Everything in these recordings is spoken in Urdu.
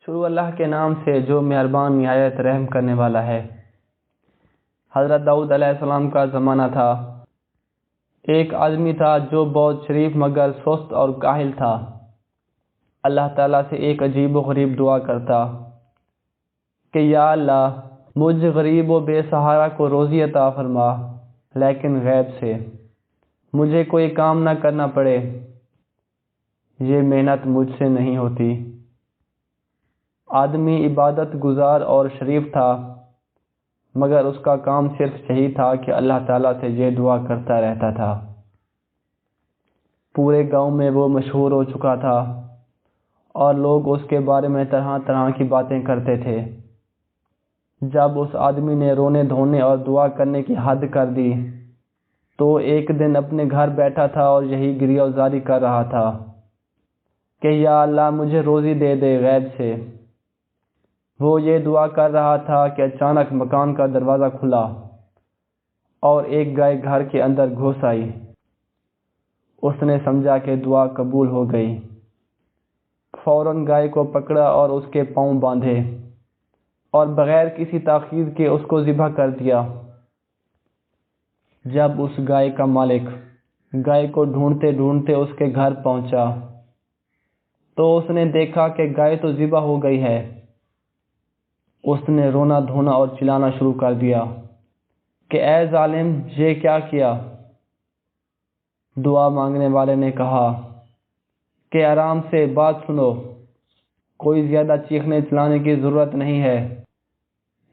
شروع اللہ کے نام سے جو مہربان نہایت رحم کرنے والا ہے۔ حضرت داؤد علیہ السلام کا زمانہ تھا۔ ایک آدمی تھا جو بہت شریف مگر سست اور کاہل تھا۔ اللہ تعالیٰ سے ایک عجیب و غریب دعا کرتا کہ یا اللہ مجھ غریب و بے سہارا کو روزی عطا فرما، لیکن غیب سے، مجھے کوئی کام نہ کرنا پڑے، یہ محنت مجھ سے نہیں ہوتی۔ آدمی عبادت گزار اور شریف تھا، مگر اس کا کام صرف یہی تھا کہ اللہ تعالیٰ سے یہ دعا کرتا رہتا تھا۔ پورے گاؤں میں وہ مشہور ہو چکا تھا اور لوگ اس کے بارے میں طرح طرح کی باتیں کرتے تھے۔ جب اس آدمی نے رونے دھونے اور دعا کرنے کی حد کر دی تو ایک دن اپنے گھر بیٹھا تھا اور یہی گریہ زاری کر رہا تھا کہ یا اللہ مجھے روزی دے دے غیب سے۔ وہ یہ دعا کر رہا تھا کہ اچانک مکان کا دروازہ کھلا اور ایک گائے گھر کے اندر گھس آئی۔ اس نے سمجھا کہ دعا قبول ہو گئی۔ فوراً گائے کو پکڑا اور اس کے پاؤں باندھے اور بغیر کسی تاخیر کے اس کو ذبح کر دیا۔ جب اس گائے کا مالک گائے کو ڈھونڈتے ڈھونڈتے اس کے گھر پہنچا تو اس نے دیکھا کہ گائے تو ذبح ہو گئی ہے۔ اس نے رونا دھونا اور چلانا شروع کر دیا کہ اے ظالم، یہ کیا کیا؟ دعا مانگنے والے نے کہا کہ آرام سے بات سنو، کوئی زیادہ چیخنے چلانے کی ضرورت نہیں ہے،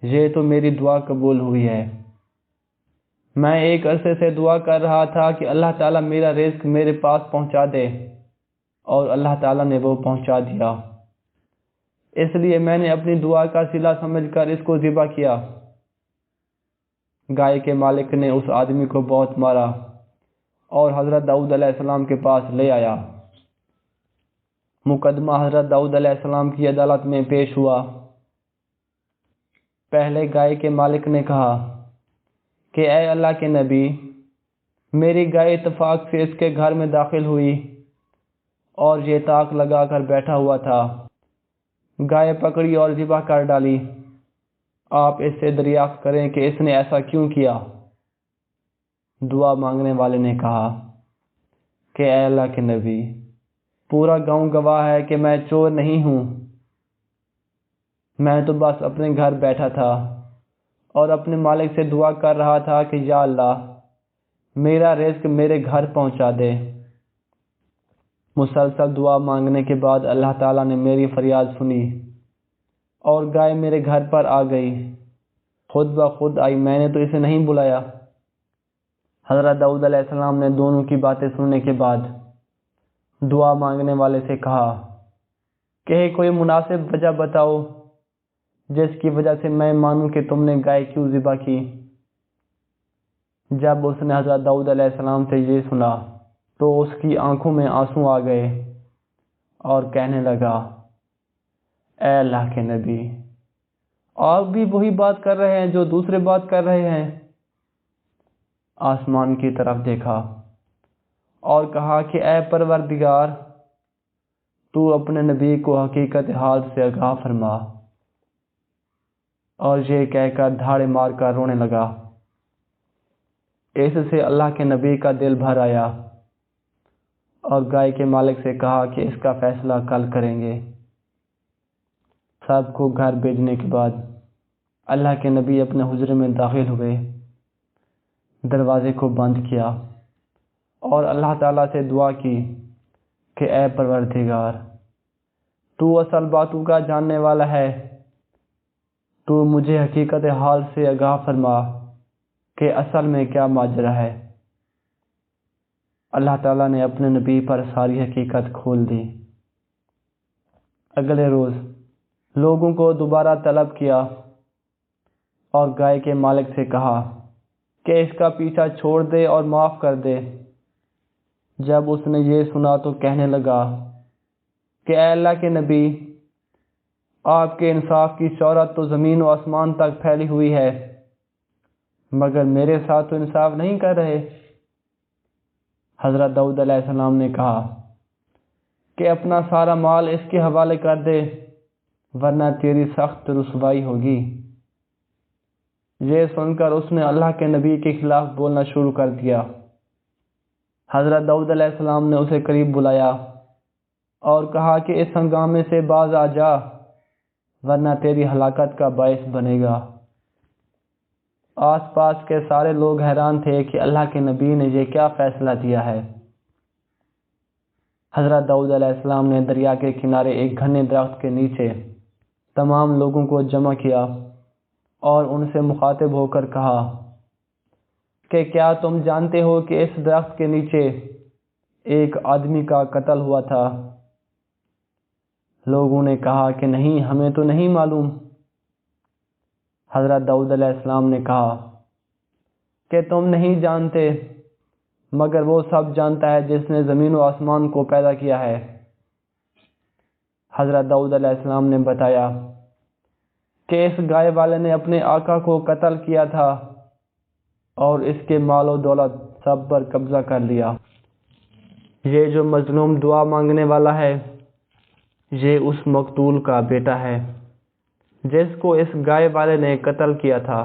یہ تو میری دعا قبول ہوئی ہے۔ میں ایک عرصے سے دعا کر رہا تھا کہ اللہ تعالیٰ میرا رزق میرے پاس پہنچا دے، اور اللہ تعالیٰ نے وہ پہنچا دیا۔ اس لیے میں نے اپنی دعا کا صلہ سمجھ کر اس کو ذبح کیا۔ گائے کے مالک نے اس آدمی کو بہت مارا اور حضرت داؤد علیہ السلام کے پاس لے آیا۔ مقدمہ حضرت داؤد علیہ السلام کی عدالت میں پیش ہوا۔ پہلے گائے کے مالک نے کہا کہ اے اللہ کے نبی، میری گائے اتفاق سے اس کے گھر میں داخل ہوئی اور یہ طاق لگا کر بیٹھا ہوا تھا۔ گائے پکڑی اور ذبح کر ڈالی۔ آپ اس سے دریافت کریں کہ اس نے ایسا کیوں کیا؟ دعا مانگنے والے نے کہا کہ اے اللہ کے نبی، پورا گاؤں گواہ ہے کہ میں چور نہیں ہوں۔ میں تو بس اپنے گھر بیٹھا تھا اور اپنے مالک سے دعا کر رہا تھا کہ یا اللہ میرا رزق میرے گھر پہنچا دے۔ مسلسل دعا مانگنے کے بعد اللہ تعالیٰ نے میری فریاد سنی اور گائے میرے گھر پر آ گئی، خود بخود آئی، میں نے تو اسے نہیں بلایا۔ حضرت داؤد علیہ السلام نے دونوں کی باتیں سننے کے بعد دعا مانگنے والے سے کہا کہ کوئی مناسب وجہ بتاؤ جس کی وجہ سے میں مانوں کہ تم نے گائے کیوں ذبح کی۔ جب اس نے حضرت داؤد علیہ السلام سے یہ سنا تو اس کی آنکھوں میں آنسو آ گئے اور کہنے لگا اے اللہ کے نبی، آپ بھی وہی بات کر رہے ہیں جو دوسرے بات کر رہے ہیں۔ آسمان کی طرف دیکھا اور کہا کہ اے پروردگار، تو اپنے نبی کو حقیقت حال سے آگاہ فرما، اور یہ کہہ کر دھاڑے مار کر رونے لگا۔ اس سے اللہ کے نبی کا دل بھر آیا اور گائے کے مالک سے کہا کہ اس کا فیصلہ کل کریں گے۔ سب کو گھر بھیجنے کے بعد اللہ کے نبی اپنے حجرے میں داخل ہوئے، دروازے کو بند کیا اور اللہ تعالیٰ سے دعا کی کہ اے پروردگار، تو اصل باتوں کا جاننے والا ہے، تو مجھے حقیقت حال سے آگاہ فرما کہ اصل میں کیا ماجرا ہے۔ اللہ تعالیٰ نے اپنے نبی پر ساری حقیقت کھول دی۔ اگلے روز لوگوں کو دوبارہ طلب کیا اور گائے کے مالک سے کہا کہ اس کا پیچھا چھوڑ دے اور معاف کر دے۔ جب اس نے یہ سنا تو کہنے لگا کہ اے اللہ کے نبی، آپ کے انصاف کی شہرت تو زمین و آسمان تک پھیلی ہوئی ہے، مگر میرے ساتھ تو انصاف نہیں کر رہے۔ حضرت داؤد علیہ السلام نے کہا کہ اپنا سارا مال اس کے حوالے کر دے، ورنہ تیری سخت رسوائی ہوگی۔ یہ سن کر اس نے اللہ کے نبی کے خلاف بولنا شروع کر دیا۔ حضرت داؤد علیہ السلام نے اسے قریب بلایا اور کہا کہ اس ہنگامے سے باز آ جا، ورنہ تیری ہلاکت کا باعث بنے گا۔ آس پاس کے سارے لوگ حیران تھے کہ اللہ کے نبی نے یہ کیا فیصلہ دیا ہے۔ حضرت داؤد علیہ السلام نے دریا کے کنارے ایک گھنے درخت کے نیچے تمام لوگوں کو جمع کیا اور ان سے مخاطب ہو کر کہا کہ کیا تم جانتے ہو کہ اس درخت کے نیچے ایک آدمی کا قتل ہوا تھا؟ لوگوں نے کہا کہ نہیں، ہمیں تو نہیں معلوم۔ حضرت داؤد علیہ السلام نے کہا کہ تم نہیں جانتے، مگر وہ سب جانتا ہے جس نے زمین و آسمان کو پیدا کیا ہے۔ حضرت داؤد علیہ السلام نے بتایا کہ اس گائے والے نے اپنے آقا کو قتل کیا تھا اور اس کے مال و دولت سب پر قبضہ کر لیا۔ یہ جو مظلوم دعا مانگنے والا ہے، یہ اس مقتول کا بیٹا ہے جس کو اس گائے والے نے قتل کیا تھا،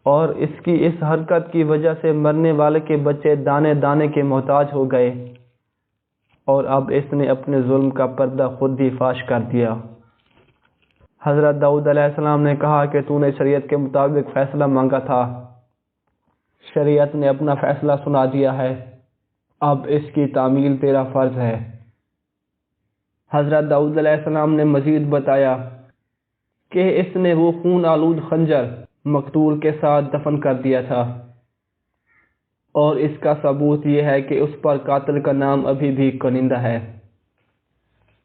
اور اس کی اس حرکت کی وجہ سے مرنے والے کے بچے دانے دانے کے محتاج ہو گئے، اور اب اس نے اپنے ظلم کا پردہ خود ہی فاش کر دیا۔ حضرت داؤد علیہ السلام نے کہا کہ تو نے شریعت کے مطابق فیصلہ مانگا تھا، شریعت نے اپنا فیصلہ سنا دیا ہے، اب اس کی تعمیل تیرا فرض ہے۔ حضرت داؤد علیہ السلام نے مزید بتایا کہ اس نے وہ خون آلود خنجر مقتول کے ساتھ دفن کر دیا تھا، اور اس کا ثبوت یہ ہے کہ اس پر قاتل کا نام ابھی بھی کنندہ ہے۔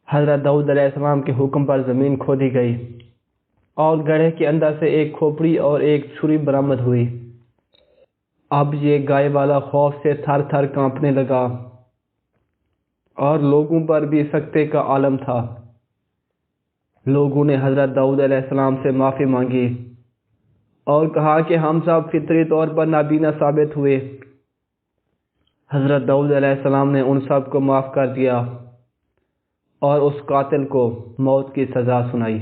حضرت داؤد علیہ السلام کے حکم پر زمین کھودی گئی اور گڑھے کے اندر سے ایک کھوپڑی اور ایک چھری برآمد ہوئی۔ اب یہ گائے والا خوف سے تھر تھر کانپنے لگا، اور لوگوں پر بھی سکتے کا عالم تھا۔ لوگوں نے حضرت داؤد علیہ السلام سے معافی مانگی اور کہا کہ ہم سب فطری طور پر نابینا ثابت ہوئے۔ حضرت داؤد علیہ السلام نے ان سب کو معاف کر دیا اور اس قاتل کو موت کی سزا سنائی۔